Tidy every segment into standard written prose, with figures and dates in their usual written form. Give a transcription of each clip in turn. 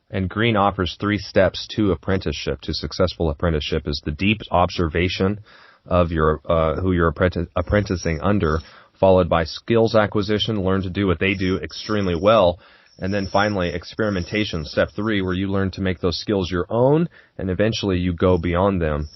And Green offers 3 steps to apprenticeship, to successful apprenticeship, is the deep observation of your who you're apprenticing under, followed by skills acquisition, learn to do what they do extremely well, and then finally experimentation, step 3, where you learn to make those skills your own, and eventually you go beyond them,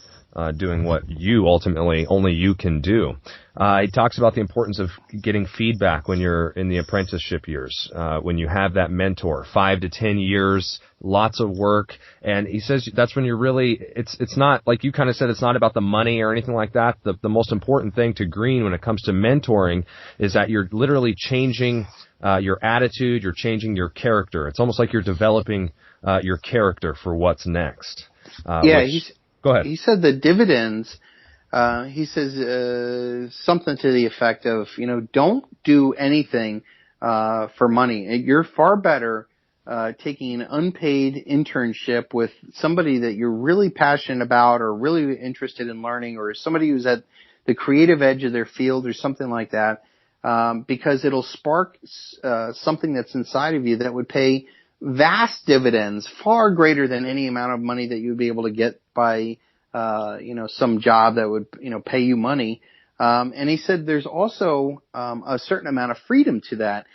doing what you ultimately only you can do. He talks about the importance of getting feedback when you're in the apprenticeship years, when you have that mentor, 5 to 10 years, lots of work, and he says that's when you're really, it's not, like you kind of said, it's not about the money or anything like that. The most important thing to Green when it comes to mentoring is that you're literally changing your attitude, you're changing your character. It's almost like you're developing your character for what's next. Go ahead. He said the dividends, he says something to the effect of, don't do anything for money. You're far better taking an unpaid internship with somebody that you're really passionate about or really interested in learning, or somebody who's at the creative edge of their field or something like that, because it'll spark something that's inside of you that would pay vast dividends, far greater than any amount of money that you would be able to get by, some job that would, pay you money. And he said there's also, a certain amount of freedom to that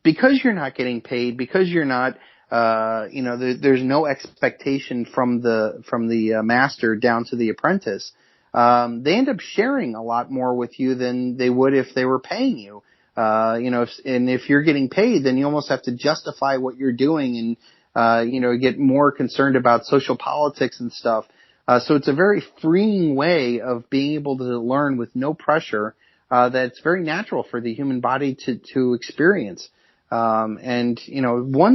because you're not getting paid, because you're not, there's no expectation from the master down to the apprentice. They end up sharing a lot more with you than they would if they were paying you. If you're getting paid, then you almost have to justify what you're doing and, get more concerned about social politics and stuff. So it's a very freeing way of being able to learn with no pressure, that's very natural for the human body to experience. One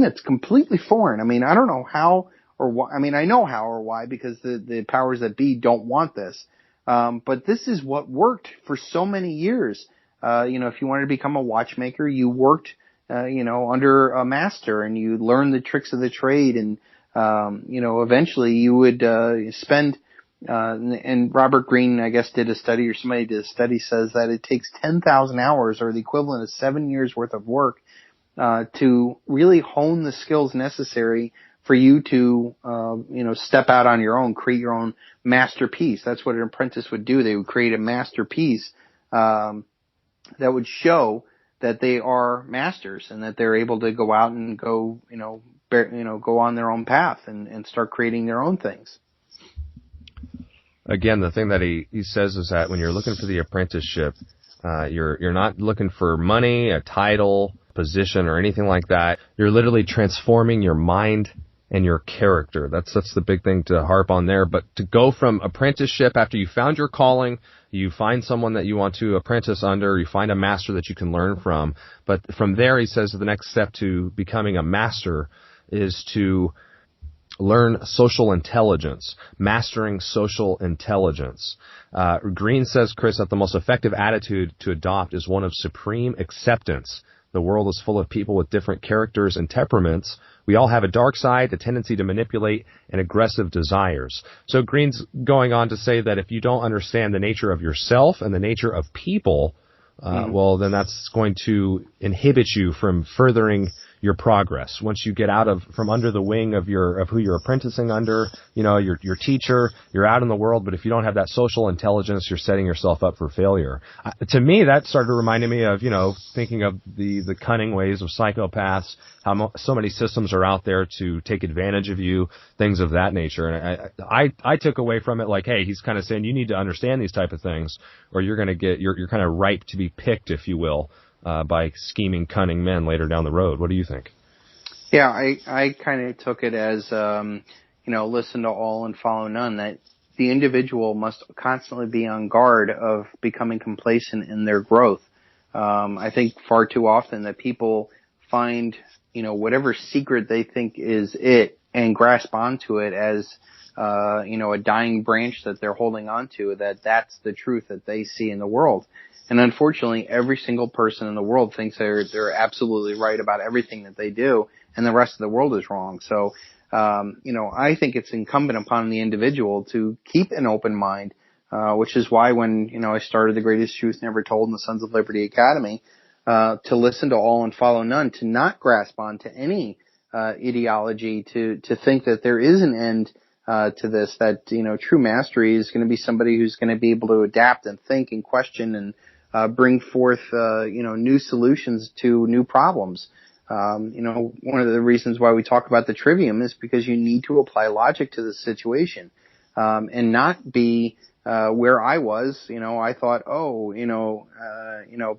that's completely foreign. I mean, I don't know how or why. I mean, I know how or why because the powers that be don't want this. But this is what worked for so many years. If you wanted to become a watchmaker, you worked, under a master and you learned the tricks of the trade and, eventually you would, spend, and Robert Greene, I guess, did a study or somebody did a study says that it takes 10,000 hours or the equivalent of 7 years worth of work, to really hone the skills necessary for you to, step out on your own, create your own masterpiece. That's what an apprentice would do. They would create a masterpiece, that would show that they are masters and that they're able to go out and go, go on their own path and start creating their own things. Again, the thing that he says is that when you're looking for the apprenticeship, you're not looking for money, a title, position, or anything like that. You're literally transforming your mind and your character. That's the big thing to harp on there. But to go from apprenticeship after you found your calling, you find someone that you want to apprentice under, you find a master that you can learn from. But from there, he says the next step to becoming a master is to learn social intelligence, mastering social intelligence. Green says, Chris, that the most effective attitude to adopt is one of supreme acceptance. The world is full of people with different characters and temperaments. We all have a dark side, a tendency to manipulate, and aggressive desires. So Green's going on to say that if you don't understand the nature of yourself and the nature of people, well, then that's going to inhibit you from furthering your progress. Once you get out from under the wing of who you're apprenticing under, your teacher, you're out in the world. But if you don't have that social intelligence, you're setting yourself up for failure. To me, that started reminding me of, thinking of the cunning ways of psychopaths, how so many systems are out there to take advantage of you, things of that nature. And I took away from it like, hey, he's kind of saying you need to understand these type of things, or you're going to you're kind of ripe to be picked, if you will, by scheming, cunning men later down the road. What do you think? Yeah, I kind of took it as, listen to all and follow none, that the individual must constantly be on guard of becoming complacent in their growth. I think far too often that people find, whatever secret they think is it and grasp onto it as, a dying branch that they're holding onto, that's the truth that they see in the world. And unfortunately, every single person in the world thinks they're absolutely right about everything that they do, and the rest of the world is wrong. So, I think it's incumbent upon the individual to keep an open mind, which is why when, I started The Greatest Truth Never Told in the Sons of Liberty Academy, to listen to all and follow none, to not grasp on to any, ideology to think that there is an end to this, that, true mastery is going to be somebody who's going to be able to adapt and think and question and bring forth, new solutions to new problems. One of the reasons why we talk about the trivium is because you need to apply logic to the situation, and not be where I was. I thought,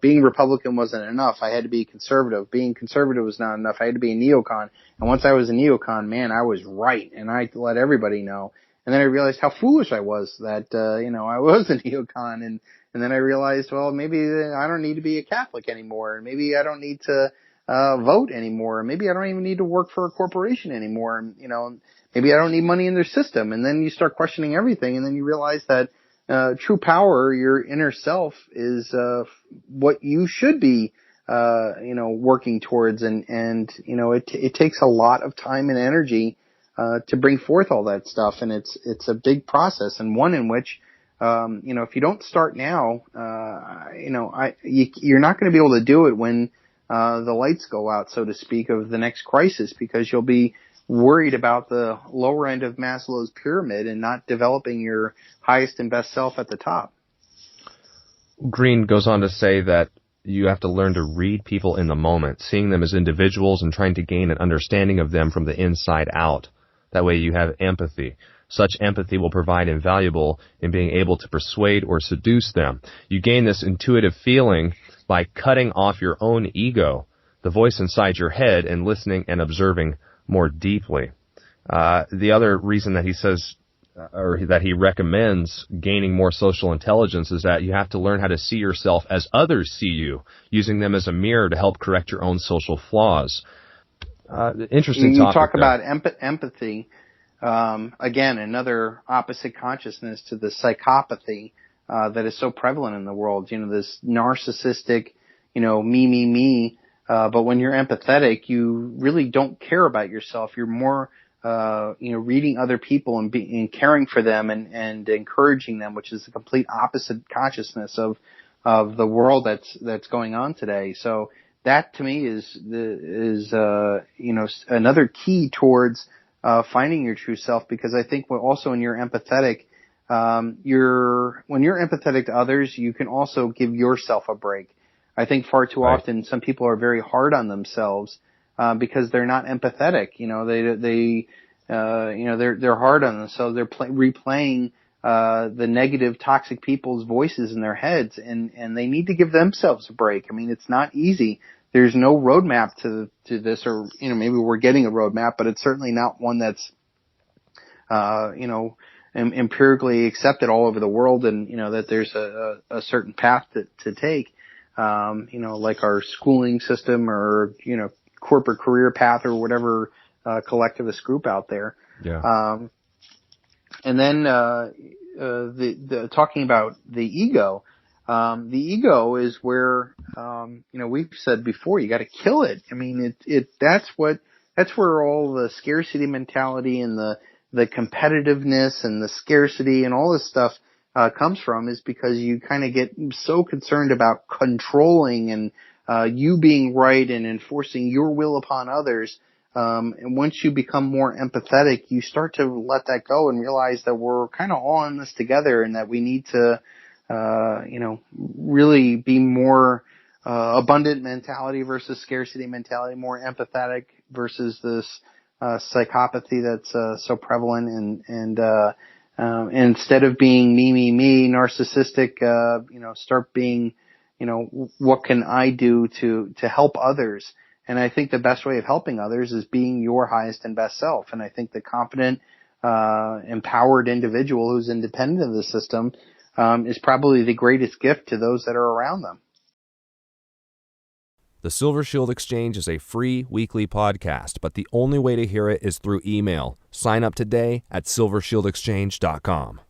being Republican wasn't enough. I had to be conservative. Being conservative was not enough. I had to be a neocon. And once I was a neocon, man, I was right, and I let everybody know. And then I realized how foolish I was that, I was a neocon. And then I realized, well, maybe I don't need to be a Catholic anymore. Maybe I don't need to vote anymore. Maybe I don't even need to work for a corporation anymore. Maybe I don't need money in their system. And then you start questioning everything, and then you realize that true power, your inner self, is what you should be working towards, and it takes a lot of time and energy to bring forth all that stuff, and it's a big process, and one in which if you don't start now, you're not going to be able to do it when the lights go out, so to speak, of the next crisis, because you'll be worried about the lower end of Maslow's pyramid and not developing your highest and best self at the top. Green goes on to say that you have to learn to read people in the moment, seeing them as individuals and trying to gain an understanding of them from the inside out. That way you have empathy. Such empathy will provide invaluable in being able to persuade or seduce them. You gain this intuitive feeling by cutting off your own ego, the voice inside your head, and listening and observing more deeply. The other reason that he says, or that he recommends gaining more social intelligence, is that you have to learn how to see yourself as others see you, using them as a mirror to help correct your own social flaws. Interesting topic. You talk about empathy. Again, another opposite consciousness to the psychopathy that is so prevalent in the world. This narcissistic, me. But when you're empathetic, you really don't care about yourself. You're more, reading other people and caring for them and encouraging them, which is the complete opposite consciousness of the world that's going on today. So that to me is another key towards finding your true self, because I think also when you're empathetic, when you're empathetic to others, you can also give yourself a break. I think far too often some people are very hard on themselves because they're not empathetic. They're hard on themselves. They're replaying the negative, toxic people's voices in their heads, and they need to give themselves a break. I mean, it's not easy. There's no roadmap to this, or maybe we're getting a roadmap, but it's certainly not one that's empirically accepted all over the world, and that there's a certain path to take. Like our schooling system, or, corporate career path, or whatever, collectivist group out there. Yeah. And then, talking about the ego is where, we've said before, you got to kill it. I mean, that's where all the scarcity mentality and the competitiveness and the scarcity and all this stuff comes from, is because you kind of get so concerned about controlling and you being right and enforcing your will upon others. And once you become more empathetic, you start to let that go and realize that we're kind of all in this together, and that we need to, really be more abundant mentality versus scarcity mentality, more empathetic versus this psychopathy that's so prevalent, and instead of being me, narcissistic, start being, what can I do to help others? And I think the best way of helping others is being your highest and best self. And I think the confident, empowered individual who's independent of the system is probably the greatest gift to those that are around them. The Silver Shield Exchange is a free weekly podcast, but the only way to hear it is through email. Sign up today at silvershieldexchange.com.